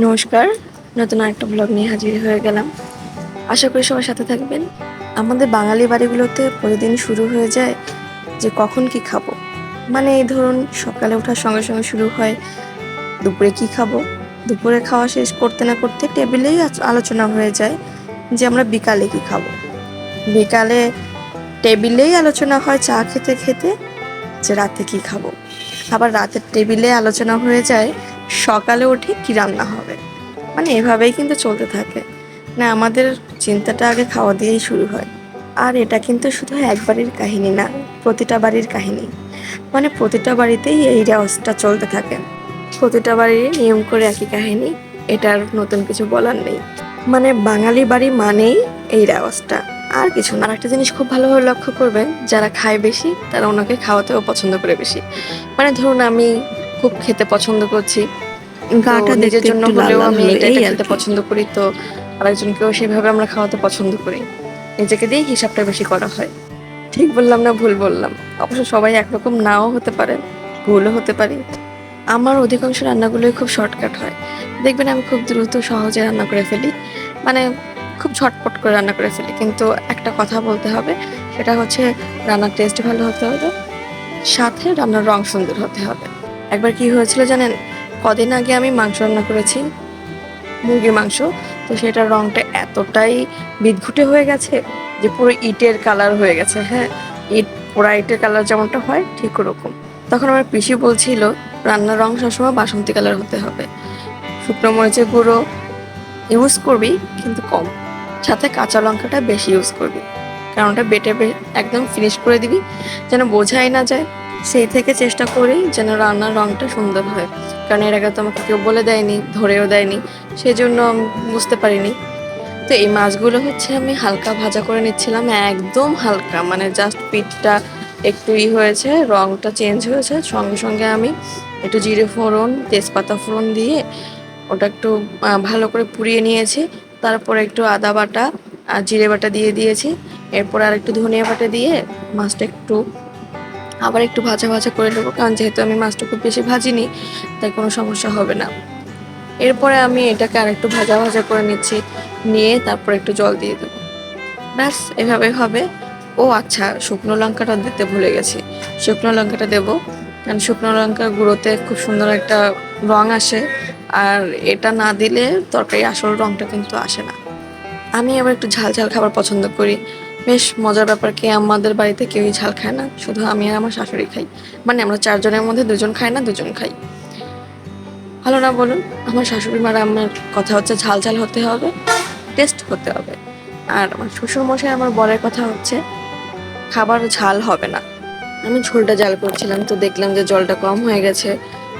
নমস্কার, নতুন আরেকটা ব্লগ নিয়ে হাজির হয়ে গেলাম। আশা করি সবার সাথে থাকবেন। আমাদের বাঙালি বাড়িগুলোতে প্রতিদিন শুরু হয়ে যায় যে কখন কি খাবো। মানে এই ধরুন সকালে ওঠার সঙ্গে সঙ্গে শুরু হয় দুপুরে কি খাবো। দুপুরে খাওয়া শেষ করতে না করতে টেবিলেই আলোচনা হয়ে যায় যে আমরা বিকালে কি খাবো। বিকালে টেবিলেই আলোচনা হয় চা খেতে খেতে যে রাতে কি খাবো। আবার রাতের টেবিলে আলোচনা হয়ে যায় সকালে উঠে কি রান্না হবে। মানে এভাবেই কিন্তু চলতে থাকে। না, আমাদের চিন্তাটা আগে খাওয়া দিয়েই শুরু হয়। আর এটা কিন্তু শুধু এক বাড়ির কাহিনী না, প্রতিটা বাড়ির কাহিনী। মানে প্রতিটা বাড়িতেই এই রেওয়াজটা চলতে থাকে। প্রতিটা বাড়ির নিয়ম করে একই কাহিনী, এটার নতুন কিছু বলার নেই। মানে বাঙালি বাড়ি মানেই এই রেওয়াজটা, আর কিছু না। আর একটা জিনিস খুব ভালোভাবে লক্ষ্য করবেন, যারা খায় বেশি তারা ওনাকে খাওয়াতেও পছন্দ করে বেশি। মানে ধরুন আমি খুব খেতে পছন্দ করছি, গাটা নিজের জন্য হলেও আমি এটা খেতে পছন্দ করি, তো আরেকজনকেও সেভাবে আমরা খাওয়াতে পছন্দ করি। নিজেকে দিয়ে হিসাবটা বেশি করা হয়। ঠিক বললাম না ভুল বললাম? অবশ্য সবাই একরকম নাও হতে পারে, ভুলও হতে পারি। আমার অধিকাংশ রান্নাগুলোই খুব শর্টকাট হয়। দেখবেন আমি খুব দ্রুত সহজে রান্না করে ফেলি, মানে খুব ঝটপট করে রান্না করে ফেলি। কিন্তু একটা কথা বলতে হবে, সেটা হচ্ছে রান্নার টেস্ট ভালো হতে হবে, সাথে রান্নার রং সুন্দর হতে হবে। একবার কি হয়েছিল জানেন? কদিন আগে আমি মাংস রান্না করেছি, মুরগির মাংস। তো সেটার রংটা এতটাই বিদঘুটে হয়ে গেছে যে পুরো ইটের কালার হয়ে গেছে। হ্যাঁ, ইট পোড়া ইটের কালার যেমনটা হয় ঠিক ওরকম। তখন আমার পিসি বলছিল রান্নার রং সবসময় বাসন্তী কালার হতে হবে, শুকনো মরিচের গুঁড়ো ইউজ করবি কিন্তু কম, সাথে কাঁচা লঙ্কাটা বেশি ইউজ করবি, কারণ ওটা বেটে একদম ফিনিশ করে দিবি যেন বোঝাই না যায়। সেই থেকে চেষ্টা করি যেন রান্নার রংটা সুন্দর হয়, কারণ এর আগে তো আমাকে কেউ বলে দেয়নি, ধরেও দেয়নি, সেই জন্য আমি বুঝতে পারিনি। তো এই মাছগুলো হচ্ছে আমি হালকা ভাজা করে নিচ্ছিলাম, একদম হালকা, মানে জাস্ট পিঠটা একটু হয়েছে, রংটা চেঞ্জ হয়েছে, সঙ্গে সঙ্গে আমি একটু জিরে ফোড়ন তেজপাতা ফোড়ন দিয়ে ওটা একটু ভালো করে পুড়িয়ে নিয়েছি। তারপরে একটু আদা বাটা আর জিরে বাটা দিয়ে দিয়েছি। এরপর আর একটু ধনিয়া বাটা দিয়ে মাছটা একটু আবার একটু ভাজা ভাজা করে নেবো, কারণ যেহেতু আমি মাছটা খুব বেশি ভাজিনি তাই কোনো সমস্যা হবে না। এরপরে আমি এটাকে আর একটু ভাজা ভাজা করে নিচ্ছি, নিয়ে তারপর একটু জল দিয়ে দেবো। ব্যাস এভাবে হবে। ও আচ্ছা, শুকনো লঙ্কাটা দিতে ভুলে গেছি, শুকনো লঙ্কাটা দেবো, কারণ শুকনো লঙ্কার গুঁড়োতে খুব সুন্দর একটা রং আসে, আর এটা না দিলে তরকারি আসল রংটা কিন্তু আসে না। আমি আবার একটু ঝাল ঝাল খাবার পছন্দ করি। বেশ মজার ব্যাপার কি, আমাদের বাড়িতে কেউই ঝাল খায় না, শুধু আমি আর আমার শাশুড়ি খাই। মানে আমরা চারজনের মধ্যে দুজন খাই না, দুজন খাই। ভালো না বলুন? আমার শাশুড়ি মার আমার কথা হচ্ছে ঝাল ঝাল হতে হবে, টেস্ট হতে হবে। আর আমার শ্বশুরমশাই আমার বরের কথা হচ্ছে খাবার ঝাল হবে না। আমি ঝোলটা জাল করছিলাম, তো দেখলাম যে জলটা কম হয়ে গেছে,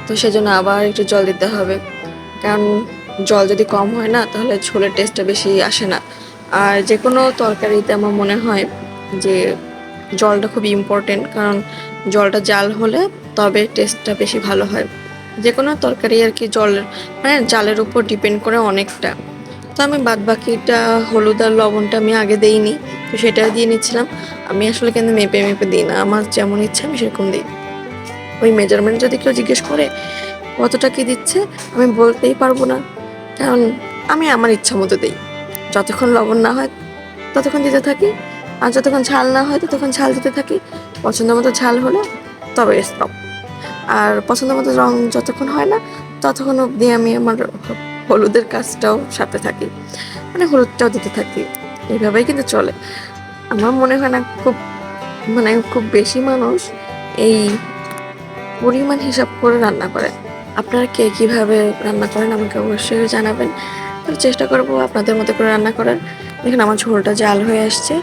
তো সেজন্য আবার একটু জল দিতে হবে, কারণ জল যদি কম হয় না তাহলে ঝোলের টেস্টটা বেশি আসে না। আর যে কোনো তরকারিতে আমার মনে হয় যে জলটা খুব ইম্পর্টেন্ট, কারণ জলটা জাল হলে তবে টেস্টটা বেশি ভালো হয়। যে কোনো তরকারি আর কি জল, মানে জালের উপর ডিপেন্ড করে অনেকটা। তো আমি বাদ বাকিটা হলুদ আর লবণটা আমি আগে দেইনি, তো সেটা দিয়ে নিচ্ছিলাম। আমি আসলে কিন্তু মেপে মেপে দিই না, আমার যেমন ইচ্ছা আমি সেরকম দিই। ওই মেজারমেন্ট যদি কেউ জিজ্ঞেস করে কতটা কি দিচ্ছে, আমি বলতেই পারবো না, কারণ আমি আমার ইচ্ছা মতো দিই। যতক্ষণ লবণ না হয় ততক্ষণ দিতে থাকি, আর যতক্ষণ ঝাল না হয় ততক্ষণ ঝাল দিতে থাকি। পছন্দ মতো ঝাল হলে তবে স্টপ। আর পছন্দ মতো রং যতক্ষণ হয় না ততক্ষণ অবধি আমি আমার হলুদের কাজটাও সাথে থাকি, মানে হলুদটাও দিতে থাকি। এইভাবেই কিন্তু চলে। আমার মনে হয় না খুব বেশি মানুষ এই পরিমাণ হিসাব করে রান্না করে। আপনারা কে কীভাবে রান্না করেন আমাকে অবশ্যই জানাবেন, তাহলে চেষ্টা করবো আপনাদের মতো করে রান্না করার। দেখুন আমার ঝোলটা জাল হয়ে আসছে,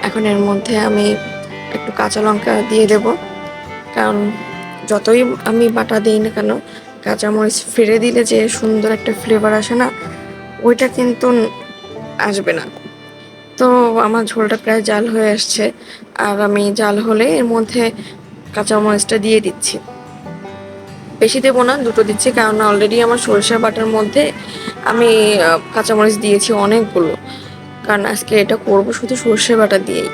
এখন এর মধ্যে আমি একটু কাঁচা লঙ্কা দিয়ে দেব, কারণ যতই আমি বাটা দিই না কেন কাঁচামরিচ ফেলে দিলে যে সুন্দর একটা ফ্লেভার আসে না, ওইটা কিন্তু আসবে না। তো আমার ঝোলটা প্রায় জাল হয়ে আসছে, আর আমি জাল হলে এর মধ্যে কাঁচামরিচটা দিয়ে দিচ্ছি। বেশি দেবো না, দুটো দিচ্ছি, কারণ অলরেডি আমার সরিষা বাটার মধ্যে আমি কাঁচামরিচ দিয়েছি অনেকগুলো, কারণ আজকে এটা করবো শুধু সর্ষে বাটা দিয়েই।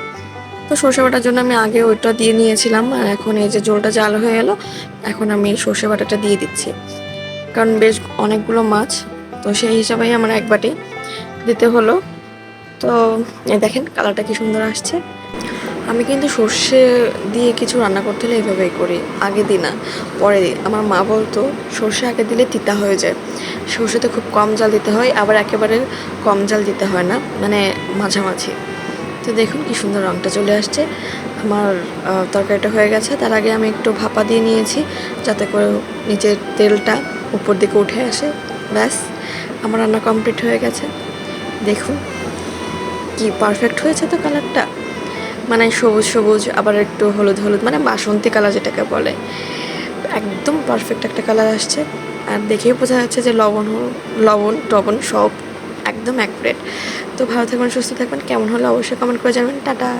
তো সর্ষে বাটার জন্য আমি আগে ওইটা দিয়ে নিয়েছিলাম, আর এখন এই যে ঝোলটা জাল হয়ে এলো, এখন আমি সর্ষে বাটাটা দিয়ে দিচ্ছি, কারণ বেশ অনেকগুলো মাছ, তো সেই হিসাবেই আমার এক বাটি দিতে হলো। তো এই দেখেন কালারটা কি সুন্দর আসছে। আমি কিন্তু সর্ষে দিয়ে কিছু রান্না করতে হলে এইভাবেই করি, আগে দিই না, পরে দিই। আমার মা বলতো সর্ষে আগে দিলে তিতা হয়ে যায়, সর্ষেতে খুব কম জাল দিতে হয়, আবার একেবারে কম জাল দিতে হয় না, মানে মাঝামাঝি। তো দেখুন কি সুন্দর রঙটা চলে আসছে। আমার তরকারিটা হয়ে গেছে। তার আগে আমি একটু ভাপা দিয়ে নিয়েছি, যাতে করে নিচের তেলটা উপর দিকে উঠে আসে। ব্যাস, আমার রান্না কমপ্লিট হয়ে গেছে। দেখুন কি পারফেক্ট হয়েছে তো কালারটা, মানে সবুজ সবুজ আবার একটু হলুদ হলুদ, মানে বাসন্তী কালার যেটাকে বলে, একদম পারফেক্ট একটা কালার আসছে। আর দেখেই বোঝা যাচ্ছে যে লবণ টবণ সব একদম এক প্লেট। তো ভালো থাকবেন, সুস্থ থাকবেন। কেমন হলো অবশ্যই কমেন্ট করে জানাবেন। টাটা।